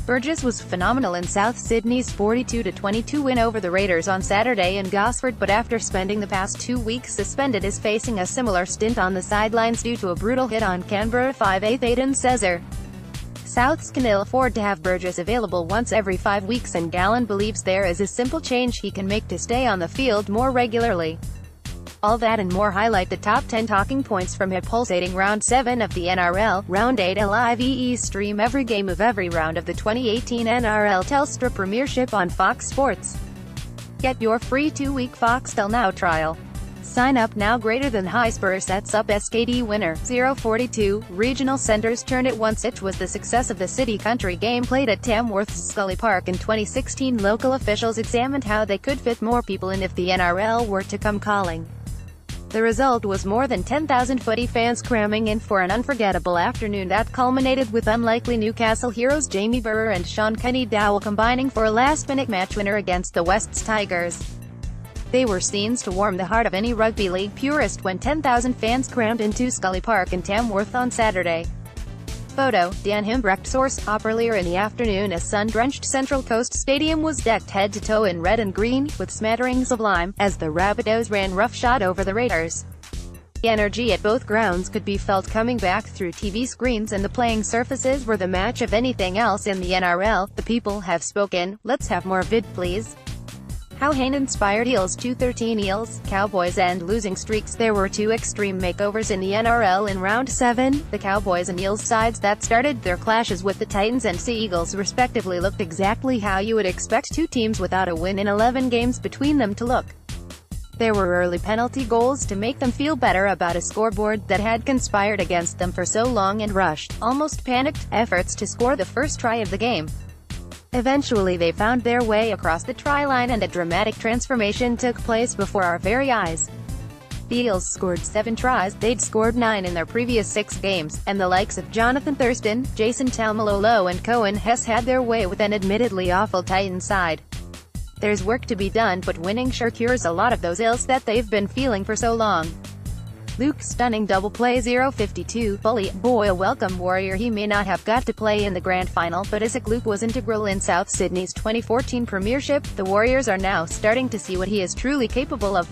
Burgess was phenomenal in South Sydney's 42-22 win over the Raiders on Saturday in Gosford, but after spending the past 2 weeks suspended is facing a similar stint on the sidelines due to a brutal hit on Canberra 5'8" Aidan Sezer. Souths can ill afford to have Burgess available once every 5 weeks, and Gallen believes there is a simple change he can make to stay on the field more regularly. All that and more highlight the top 10 talking points from his pulsating Round 7 of the NRL.Round 8 live. Stream every game of every round of the 2018 NRL Telstra Premiership on Fox Sports. Get your free 2-week Foxtel Now trial. Sign up now. Greater than high Spurs sets up SKD winner, 0-42, regional centres turn it once. It was the success of the City Country game played at Tamworth's Scully Park in 2016. Local officials examined how they could fit more people in if the NRL were to come calling. The result was more than 10,000 footy fans cramming in for an unforgettable afternoon that culminated with unlikely Newcastle heroes Jamie Burr and Sean Kenny-Dowell combining for a last-minute match winner against the West's Tigers. They were scenes to warm the heart of any rugby league purist when 10,000 fans crammed into Scully Park in Tamworth on Saturday. Photo, Dan Himbrecht. Source, earlier in the afternoon a sun-drenched Central Coast Stadium was decked head to toe in red and green, with smatterings of lime, as the Rabbitohs ran roughshod over the Raiders. The energy at both grounds could be felt coming back through TV screens, and the playing surfaces were the match of anything else in the NRL. The people have spoken, let's have more vid please. How Hayne inspired Eels 213 Eels, Cowboys and losing streaks. There were two extreme makeovers in the NRL in Round 7. The Cowboys and Eels sides that started their clashes with the Titans and Sea Eagles respectively looked exactly how you would expect two teams without a win in 11 games between them to look. There were early penalty goals to make them feel better about a scoreboard that had conspired against them for so long, and rushed, almost panicked, efforts to score the first try of the game. Eventually they found their way across the try line, and a dramatic transformation took place before our very eyes. The Eels scored 7 tries, they'd scored 9 in their previous 6 games, and the likes of Jonathan Thurston, Jason Taumalolo and Cohen Hess had their way with an admittedly awful Titan side. There's work to be done, but winning sure cures a lot of those ills that they've been feeling for so long. Luke stunning double play 0-52, bully, boy a welcome warrior. He may not have got to play in the grand final, but Isaac Luke was integral in South Sydney's 2014 premiership. The Warriors are now starting to see what he is truly capable of.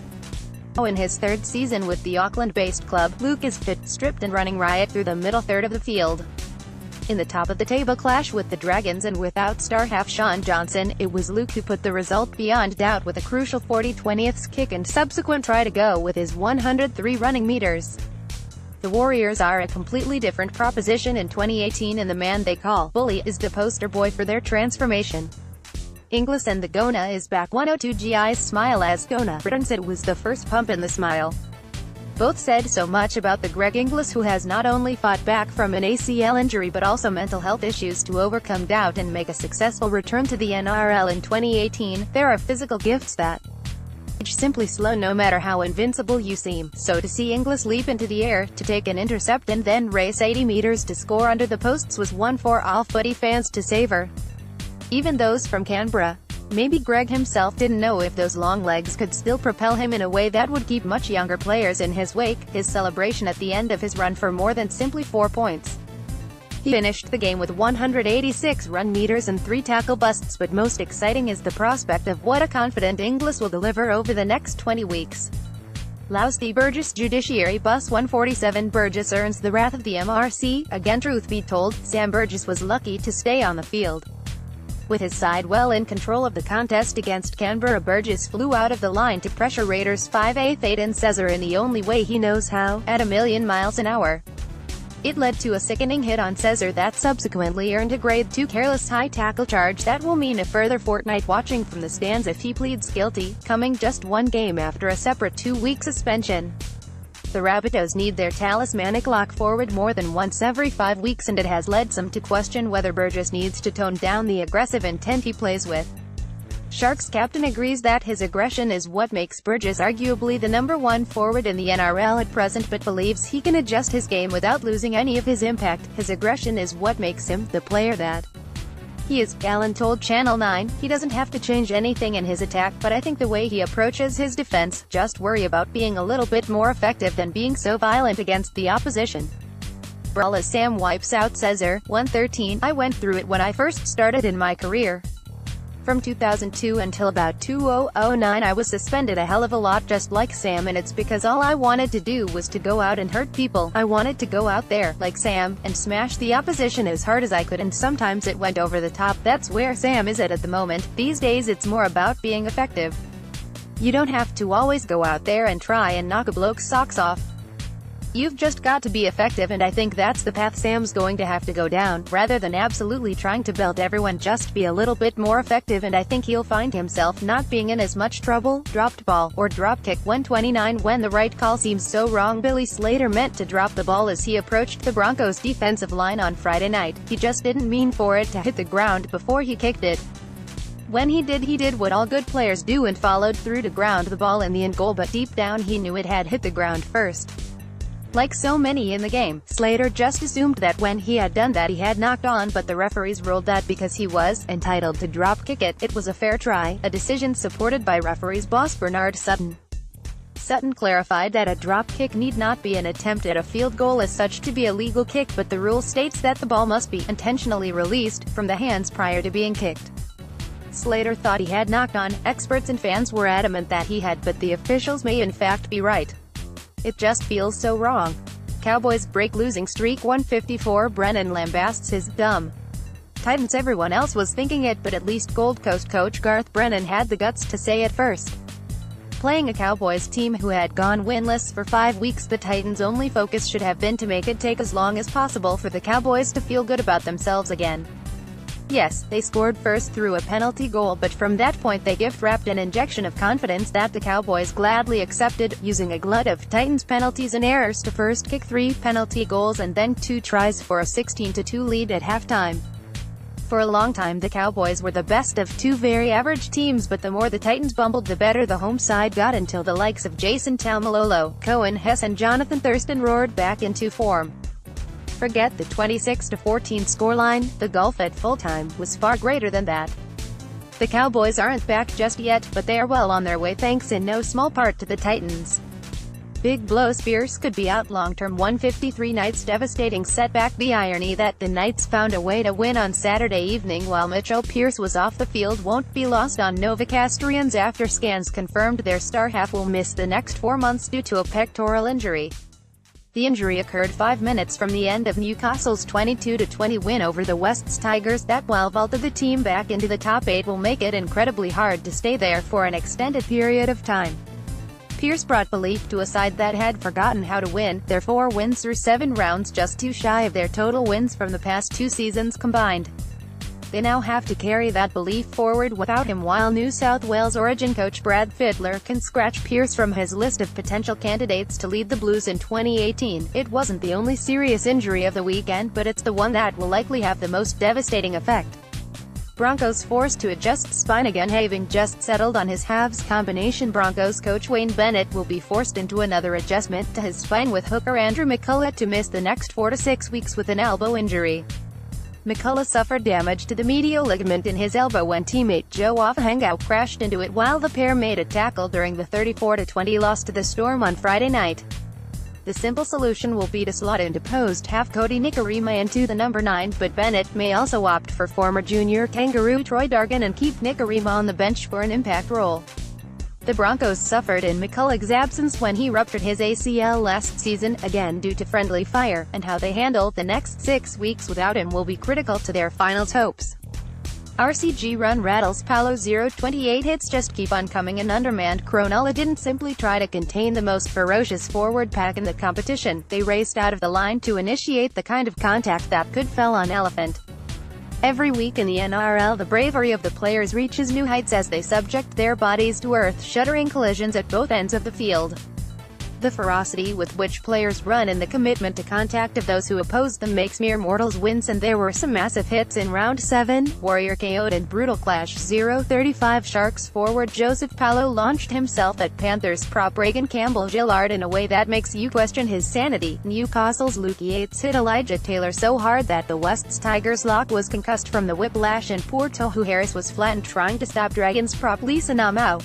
In his 3rd season with the Auckland-based club, Luke is fit, stripped and running riot through the middle third of the field. In the top-of-the-table clash with the Dragons and without star half Sean Johnson, it was Luke who put the result beyond doubt with a crucial 40/20th kick and subsequent try to go with his 103 running meters. The Warriors are a completely different proposition in 2018, and the man they call Bully is the poster boy for their transformation. Inglis and the Gona is back. 102 GI's smile as Gona returns. It was the first pump in the smile. Both said so much about the Greg Inglis, who has not only fought back from an ACL injury but also mental health issues to overcome doubt and make a successful return to the NRL in 2018. There are physical gifts that simply slow no matter how invincible you seem. So to see Inglis leap into the air, to take an intercept and then race 80 meters to score under the posts was one for all footy fans to savor. Even those from Canberra. Maybe Greg himself didn't know if those long legs could still propel him in a way that would keep much younger players in his wake. His celebration at the end of his run for more than simply 4 points. He finished the game with 186 run meters and 3 tackle busts, but most exciting is the prospect of what a confident Inglis will deliver over the next 20 weeks. Lousy Burgess judiciary bus 147. Burgess earns the wrath of the MRC. Again, truth be told, Sam Burgess was lucky to stay on the field. With his side well in control of the contest against Canberra, Burgess flew out of the line to pressure Raiders 5'8" Aidan Sezer in the only way he knows how, at 1,000,000 miles an hour. It led to a sickening hit on Sezer that subsequently earned a Grade 2 careless high tackle charge that will mean a further fortnight watching from the stands if he pleads guilty, coming just 1 game after a separate 2-week suspension. The Rabbitohs need their talismanic lock forward more than once every 5 weeks, and it has led some to question whether Burgess needs to tone down the aggressive intent he plays with. Sharks captain agrees that his aggression is what makes Burgess arguably the #1 forward in the NRL at present, but believes he can adjust his game without losing any of his impact. His aggression is what makes him the player that he is. Gallen told Channel 9, he doesn't have to change anything in his attack, but I think the way he approaches his defense, just worry about being a little bit more effective than being so violent against the opposition. Brawl as Sam wipes out Sezer, 113. I went through it when I first started in my career. From 2002 until about 2009 I was suspended a hell of a lot just like Sam, and it's because all I wanted to do was to go out and hurt people. I wanted to go out there, like Sam, and smash the opposition as hard as I could, and sometimes it went over the top. That's where Sam is at the moment. These days it's more about being effective. You don't have to always go out there and try and knock a bloke's socks off. You've just got to be effective, and I think that's the path Sam's going to have to go down. Rather than absolutely trying to belt everyone, just be a little bit more effective, and I think he'll find himself not being in as much trouble. Dropped ball, or dropkick. 129. When the right call seems so wrong, Billy Slater meant to drop the ball as he approached the Broncos' defensive line on Friday night. He just didn't mean for it to hit the ground before he kicked it. When he did what all good players do and followed through to ground the ball in the end goal, but deep down he knew it had hit the ground first. Like so many in the game, Slater just assumed that when he had done that he had knocked on, but the referees ruled that because he was entitled to drop kick it, it was a fair try, a decision supported by referees boss Bernard Sutton. Sutton clarified that a drop kick need not be an attempt at a field goal as such to be a legal kick, but the rule states that the ball must be intentionally released from the hands prior to being kicked. Slater thought he had knocked on. Experts and fans were adamant that he had, but the officials may in fact be right. It just feels so wrong. Cowboys break losing streak. 154. Brennan lambasts his dumb Titans. Everyone else was thinking it, but at least Gold Coast coach Garth Brennan had the guts to say it first. Playing a Cowboys team who had gone winless for 5 weeks, the Titans' only focus should have been to make it take as long as possible for the Cowboys to feel good about themselves again. Yes, they scored first through a penalty goal, but from that point they gift-wrapped an injection of confidence that the Cowboys gladly accepted, using a glut of Titans penalties and errors to first kick 3 penalty goals and then 2 tries for a 16-2 lead at halftime. For a long time the Cowboys were the best of 2 very average teams, but the more the Titans bumbled the better the home side got, until the likes of Jason Taumalolo, Cohen Hess and Jonathan Thurston roared back into form. Forget the 26-14 scoreline, the gulf at full-time was far greater than that. The Cowboys aren't back just yet, but they are well on their way thanks in no small part to the Titans. Big blows. Pearce could be out long-term. 153 Knights devastating setback. The irony that the Knights found a way to win on Saturday evening while Mitchell Pearce was off the field won't be lost on Novocastrians after scans confirmed their star half will miss the next 4 months due to a pectoral injury. The injury occurred 5 minutes from the end of Newcastle's 22-20 win over the Wests Tigers, that while vaulted the team back into the top 8 will make it incredibly hard to stay there for an extended period of time. Pearce brought belief to a side that had forgotten how to win. Their 4 wins through 7 rounds, just too shy of their total wins from the past 2 seasons combined. They now have to carry that belief forward without him, while New South Wales origin coach Brad Fittler can scratch Pearce from his list of potential candidates to lead the Blues in 2018. It wasn't the only serious injury of the weekend, but it's the one that will likely have the most devastating effect. Broncos forced to adjust spine again. Having just settled on his halves combination, Broncos coach Wayne Bennett will be forced into another adjustment to his spine, with hooker Andrew McCullough to miss the next 4 to 6 weeks with an elbow injury. McCullough suffered damage to the medial ligament in his elbow when teammate Joe Offenhangau crashed into it while the pair made a tackle during the 34-20 loss to the Storm on Friday night. The simple solution will be to slot into post half Cody Nikorima into the number 9, but Bennett may also opt for former junior Kangaroo Troy Dargan and keep Nikorima on the bench for an impact role. The Broncos suffered in McCullough's absence when he ruptured his ACL last season, again due to friendly fire, and how they handle the next 6 weeks without him will be critical to their finals hopes. RCG run rattles. Paulo 0-28 hits just keep on coming, and undermanned Cronulla didn't simply try to contain the most ferocious forward pack in the competition, they raced out of the line to initiate the kind of contact that could fell on elephant. Every week in the NRL, the bravery of the players reaches new heights as they subject their bodies to earth-shattering collisions at both ends of the field. The ferocity with which players run and the commitment to contact of those who oppose them makes mere mortals wince, and there were some massive hits in Round 7. Warrior KO'd in brutal clash. 0-35 Sharks forward Joseph Paulo launched himself at Panthers prop Reagan Campbell-Gillard in a way that makes you question his sanity. Newcastle's Luke Yates hit Elijah Taylor so hard that the Wests Tigers lock was concussed from the whiplash, and poor Tohu Harris was flattened trying to stop Dragons prop Lisa Namau.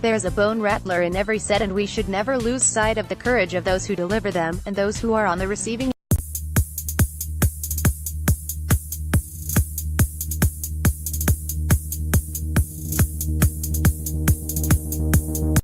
There's a bone rattler in every set, and we should never lose sight of the courage of those who deliver them, and those who are on the receiving